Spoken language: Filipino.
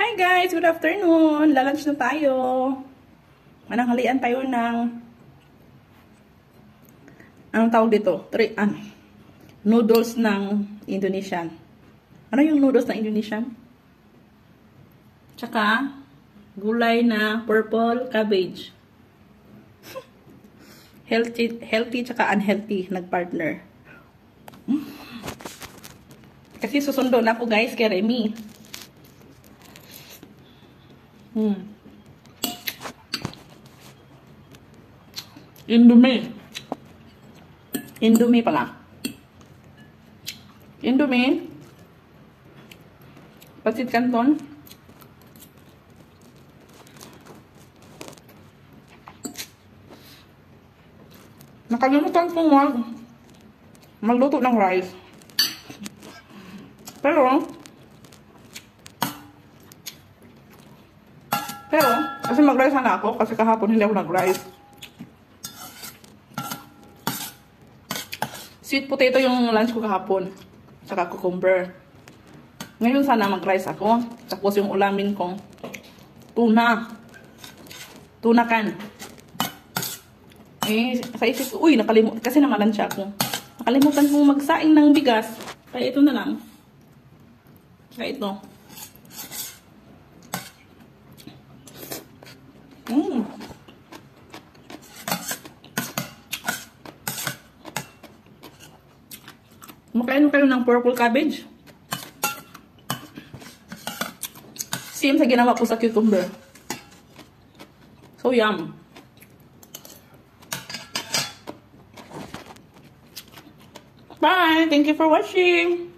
Hi guys! Good afternoon! Lalunch na tayo. Mananghalian tayo ng anong tawag dito? Noodles ng Indonesian. Ano yung noodles ng Indonesian? Tsaka gulay na purple cabbage. Healthy tsaka unhealthy nagpartner. Kasi susundo na ako guys kay Remy. Indomie pala. Indomie. Pasit Canton. Nakalimutan ko magluto ng rice. Pero, kasi mag-rice na ako, kasi kahapon hindi ako nag-rice. Sweet potato yung lunch ko kahapon. Saka cucumber. Ngayon sana mag-rice ako. Tapos yung ulamin ko, tuna. Tuna can. Sa isip ko, nakalimutan. Kasi namalan siya ako. Nakalimutan kong magsaing ng bigas. Kaya ito na lang. Kaya ito. Makain kayo ng purple cabbage. Same sa ginawa ko sa cucumber. So yum. Bye! Thank you for watching!